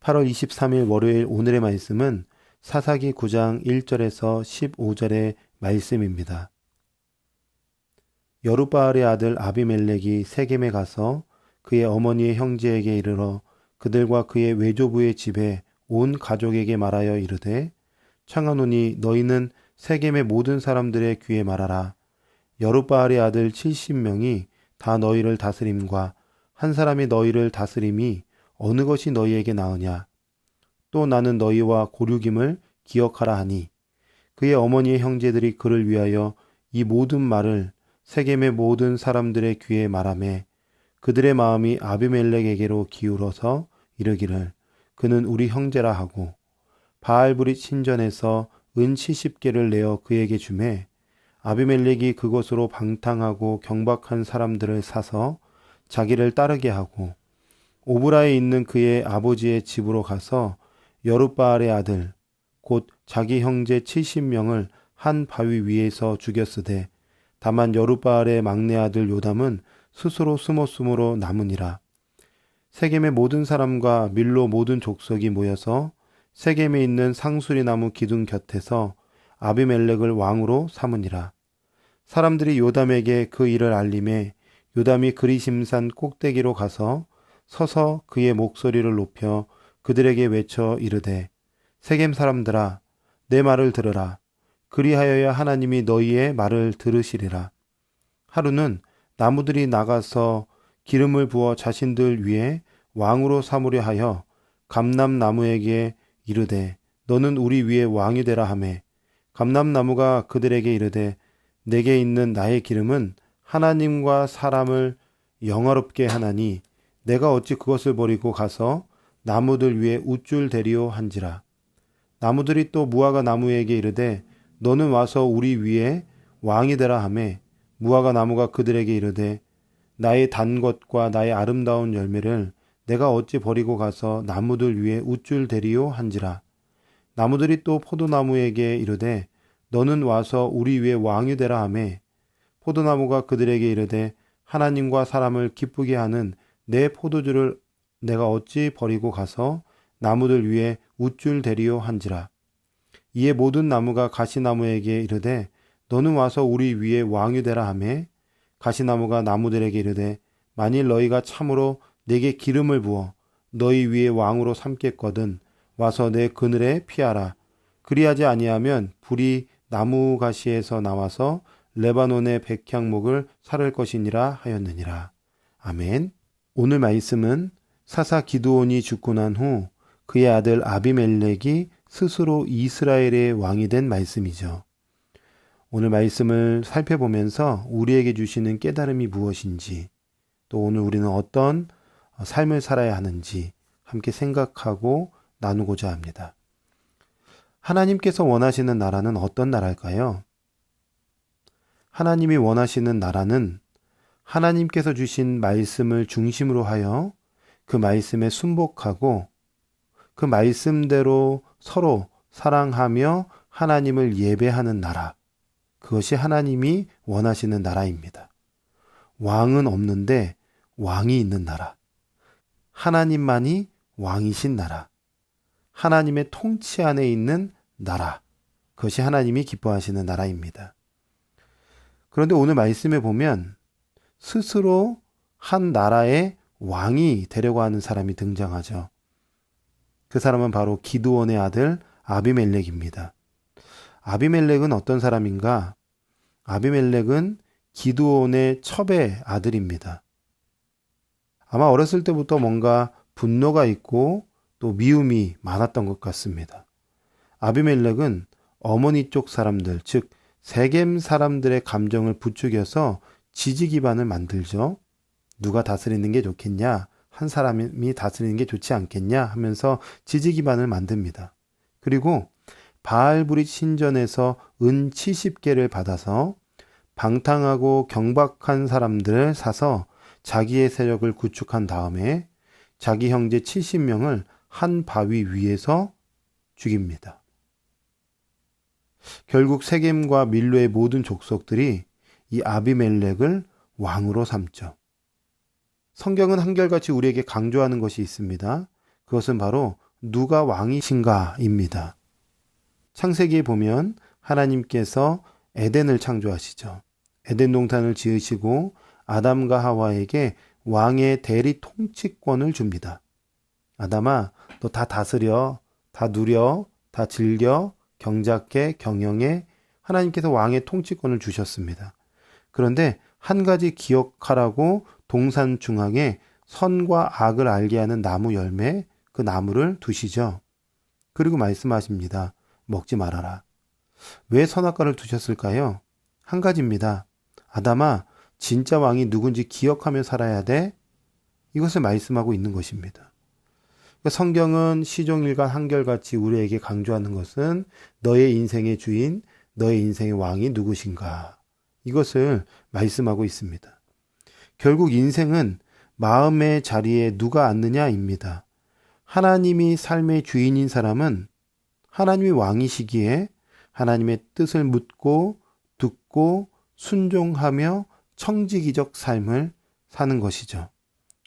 8월 23일 월요일 오늘의 말씀은 사사기 9장 1절에서 15절의 말씀입니다. 여룻바알의 아들 아비멜렉이 세겜에 가서 그의 어머니의 형제에게 이르러 그들과 그의 외조부의 집에 온 가족에게 말하여 이르되 청하노니 너희는 세겜의 모든 사람들의 귀에 말하라. 여룻바알의 아들 70명이 다 너희를 다스림과 한 사람이 너희를 다스림이 어느 것이 너희에게 나으냐. 또 나는 너희와 고륙임을 기억하라 하니 그의 어머니의 형제들이 그를 위하여 이 모든 말을 세겜의 모든 사람들의 귀에 말하매 그들의 마음이 아비멜렉에게로 기울어서 이르기를 그는 우리 형제라 하고 바알브릿 신전에서 은 70개를 내어 그에게 주매 아비멜렉이 그것으로 방탕하고 경박한 사람들을 사서 자기를 따르게 하고 오브라에 있는 그의 아버지의 집으로 가서 여룻바알의 아들 곧 자기 형제 70명을 한 바위 위에서 죽였으되 다만 여룻바알의 막내 아들 요담은 스스로 숨었으므로 남으니라. 세겜의 모든 사람과 밀로 모든 족속이 모여서 세겜에 있는 상수리 나무 기둥 곁에서 아비멜렉을 왕으로 삼으니라. 사람들이 요담에게 그 일을 알림해 요담이 그리심산 꼭대기로 가서 서서 그의 목소리를 높여 그들에게 외쳐 이르되 세겜 사람들아 내 말을 들으라. 그리하여야 하나님이 너희의 말을 들으시리라. 하루는 나무들이 나가서 기름을 부어 자신들 위에 왕으로 삼으려 하여 감람나무에게 이르되 너는 우리 위에 왕이 되라 하매 감람나무가 그들에게 이르되 내게 있는 나의 기름은 하나님과 사람을 영화롭게 하나니 내가 어찌 그것을 버리고 가서 나무들 위에 우쭐 대리오 한지라. 나무들이 또 무화과 나무에게 이르되 너는 와서 우리 위에 왕이 되라 하매 무화과 나무가 그들에게 이르되 나의 단 것과 나의 아름다운 열매를 내가 어찌 버리고 가서 나무들 위에 우쭐 대리오 한지라. 나무들이 또 포도나무에게 이르되 너는 와서 우리 위에 왕이 되라 하매 포도나무가 그들에게 이르되 하나님과 사람을 기쁘게 하는 내 포도주를 내가 어찌 버리고 가서 나무들 위에 우쭐 대리오 한지라. 이에 모든 나무가 가시나무에게 이르되 너는 와서 우리 위에 왕이 되라 하매 가시나무가 나무들에게 이르되 만일 너희가 참으로 내게 기름을 부어 너희 위에 왕으로 삼겠거든 와서 내 그늘에 피하라. 그리하지 아니하면 불이 나무 가시에서 나와서 레바논의 백향목을 사를 것이니라 하였느니라. 아멘. 오늘 말씀은 사사 기드온이 죽고 난 후 그의 아들 아비멜렉이 스스로 이스라엘의 왕이 된 말씀이죠. 오늘 말씀을 살펴보면서 우리에게 주시는 깨달음이 무엇인지 또 오늘 우리는 어떤 삶을 살아야 하는지 함께 생각하고 나누고자 합니다. 하나님께서 원하시는 나라는 어떤 나라일까요? 하나님이 원하시는 나라는 하나님께서 주신 말씀을 중심으로 하여 그 말씀에 순복하고 그 말씀대로 서로 사랑하며 하나님을 예배하는 나라. 그것이 하나님이 원하시는 나라입니다. 왕은 없는데 왕이 있는 나라. 하나님만이 왕이신 나라. 하나님의 통치 안에 있는 나라. 그것이 하나님이 기뻐하시는 나라입니다. 그런데 오늘 말씀에 보면 스스로 한 나라의 왕이 되려고 하는 사람이 등장하죠. 그 사람은 바로 기드온의 아들 아비멜렉입니다. 아비멜렉은 어떤 사람인가? 아비멜렉은 기드온의 첩의 아들입니다. 아마 어렸을 때부터 뭔가 분노가 있고 또 미움이 많았던 것 같습니다. 아비멜렉은 어머니 쪽 사람들, 즉 세겜 사람들의 감정을 부추겨서 지지 기반을 만들죠. 누가 다스리는 게 좋겠냐? 한 사람이 다스리는 게 좋지 않겠냐? 하면서 지지 기반을 만듭니다. 그리고 바알브릿 신전에서 은 70개를 받아서 방탕하고 경박한 사람들을 사서 자기의 세력을 구축한 다음에 자기 형제 70명을 한 바위 위에서 죽입니다. 결국 세겜과 밀로의 모든 족속들이 이 아비멜렉을 왕으로 삼죠. 성경은 한결같이 우리에게 강조하는 것이 있습니다. 그것은 바로 누가 왕이신가입니다. 창세기에 보면 하나님께서 에덴을 창조하시죠. 에덴 동산을 지으시고 아담과 하와에게 왕의 대리 통치권을 줍니다. 아담아, 너 다 다스려, 다 누려, 다 즐겨, 경작해, 경영해. 하나님께서 왕의 통치권을 주셨습니다. 그런데 한 가지 기억하라고 동산 중앙에 선과 악을 알게 하는 나무 열매, 그 나무를 두시죠. 그리고 말씀하십니다. 먹지 말아라. 왜 선악과를 두셨을까요? 한 가지입니다. 아담아, 진짜 왕이 누군지 기억하며 살아야 돼. 이것을 말씀하고 있는 것입니다. 성경은 시종일관 한결같이 우리에게 강조하는 것은 너의 인생의 주인, 너의 인생의 왕이 누구신가. 이것을 말씀하고 있습니다. 결국 인생은 마음의 자리에 누가 앉느냐입니다. 하나님이 삶의 주인인 사람은 하나님이 왕이시기에 하나님의 뜻을 묻고 듣고 순종하며 청지기적 삶을 사는 것이죠.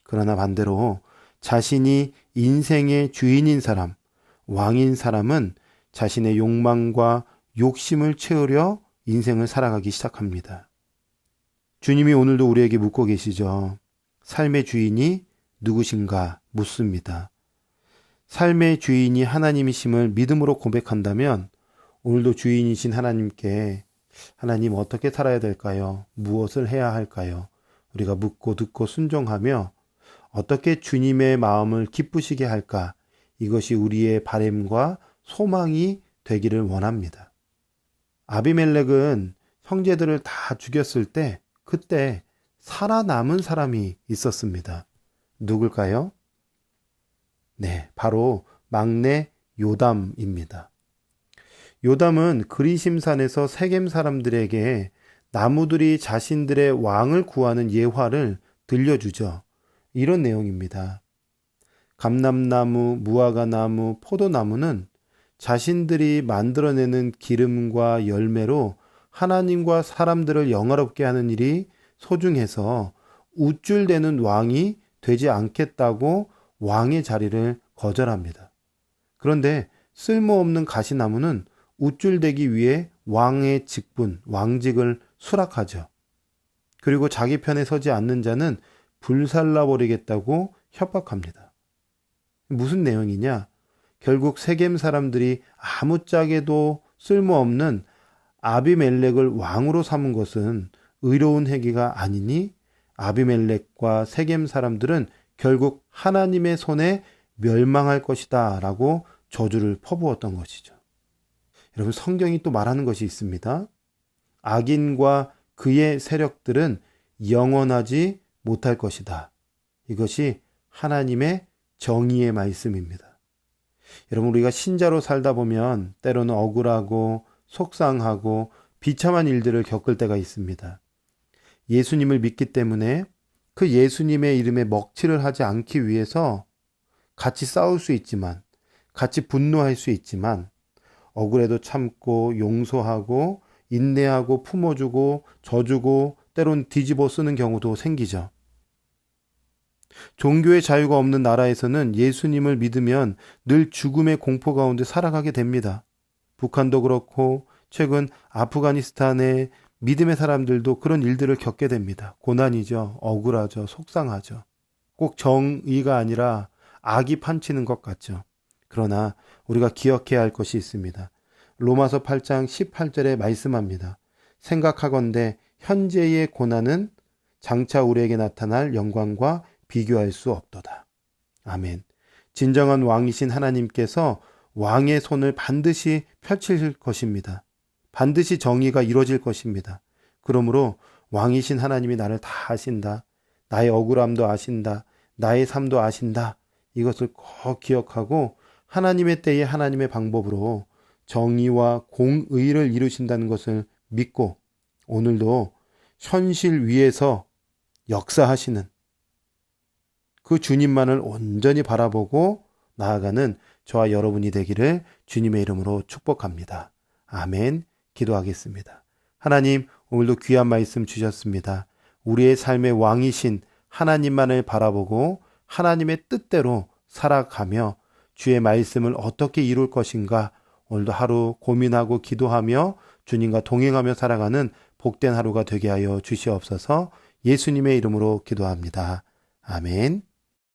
그러나 반대로 자신이 인생의 주인인 사람, 왕인 사람은 자신의 욕망과 욕심을 채우려 인생을 살아가기 시작합니다. 주님이 오늘도 우리에게 묻고 계시죠. 삶의 주인이 누구신가 묻습니다. 삶의 주인이 하나님이심을 믿음으로 고백한다면 오늘도 주인이신 하나님께 하나님 어떻게 살아야 될까요? 무엇을 해야 할까요? 우리가 묻고 듣고 순종하며 어떻게 주님의 마음을 기쁘시게 할까? 이것이 우리의 바람과 소망이 되기를 원합니다. 아비멜렉은 형제들을 다 죽였을 때 그때 살아남은 사람이 있었습니다. 누굴까요? 네, 바로 막내 요담입니다. 요담은 그리심산에서 세겜 사람들에게 나무들이 자신들의 왕을 구하는 예화를 들려주죠. 이런 내용입니다. 감람나무, 무화과나무, 포도나무는 자신들이 만들어내는 기름과 열매로 하나님과 사람들을 영화롭게 하는 일이 소중해서 우쭐대는 왕이 되지 않겠다고 왕의 자리를 거절합니다. 그런데 쓸모없는 가시나무는 우쭐대기 위해 왕의 직분, 왕직을 수락하죠. 그리고 자기 편에 서지 않는 자는 불살라버리겠다고 협박합니다. 무슨 내용이냐? 결국 세겜 사람들이 아무짝에도 쓸모없는 아비멜렉을 왕으로 삼은 것은 의로운 행위가 아니니 아비멜렉과 세겜 사람들은 결국 하나님의 손에 멸망할 것이다 라고 저주를 퍼부었던 것이죠. 여러분, 성경이 또 말하는 것이 있습니다. 악인과 그의 세력들은 영원하지 못할 것이다. 이것이 하나님의 정의의 말씀입니다. 여러분, 우리가 신자로 살다 보면 때로는 억울하고 속상하고 비참한 일들을 겪을 때가 있습니다. 예수님을 믿기 때문에 그 예수님의 이름에 먹칠을 하지 않기 위해서 같이 싸울 수 있지만, 같이 분노할 수 있지만, 억울해도 참고 용서하고 인내하고 품어주고 져주고 때론 뒤집어 쓰는 경우도 생기죠. 종교의 자유가 없는 나라에서는 예수님을 믿으면 늘 죽음의 공포 가운데 살아가게 됩니다. 북한도 그렇고 최근 아프가니스탄의 믿음의 사람들도 그런 일들을 겪게 됩니다. 고난이죠. 억울하죠. 속상하죠. 꼭 정의가 아니라 악이 판치는 것 같죠. 그러나 우리가 기억해야 할 것이 있습니다. 로마서 8장 18절에 말씀합니다. 생각하건대 현재의 고난은 장차 우리에게 나타날 영광과 비교할 수 없도다. 아멘. 진정한 왕이신 하나님께서 왕의 손을 반드시 펼칠 것입니다. 반드시 정의가 이루어질 것입니다. 그러므로 왕이신 하나님이 나를 다 아신다. 나의 억울함도 아신다. 나의 삶도 아신다. 이것을 꼭 기억하고 하나님의 때에 하나님의 방법으로 정의와 공의를 이루신다는 것을 믿고 오늘도 현실 위에서 역사하시는 그 주님만을 온전히 바라보고 나아가는 저와 여러분이 되기를 주님의 이름으로 축복합니다. 아멘. 기도하겠습니다. 하나님, 오늘도 귀한 말씀 주셨습니다. 우리의 삶의 왕이신 하나님만을 바라보고 하나님의 뜻대로 살아가며 주의 말씀을 어떻게 이룰 것인가 오늘도 하루 고민하고 기도하며 주님과 동행하며 살아가는 복된 하루가 되게 하여 주시옵소서. 예수님의 이름으로 기도합니다. 아멘.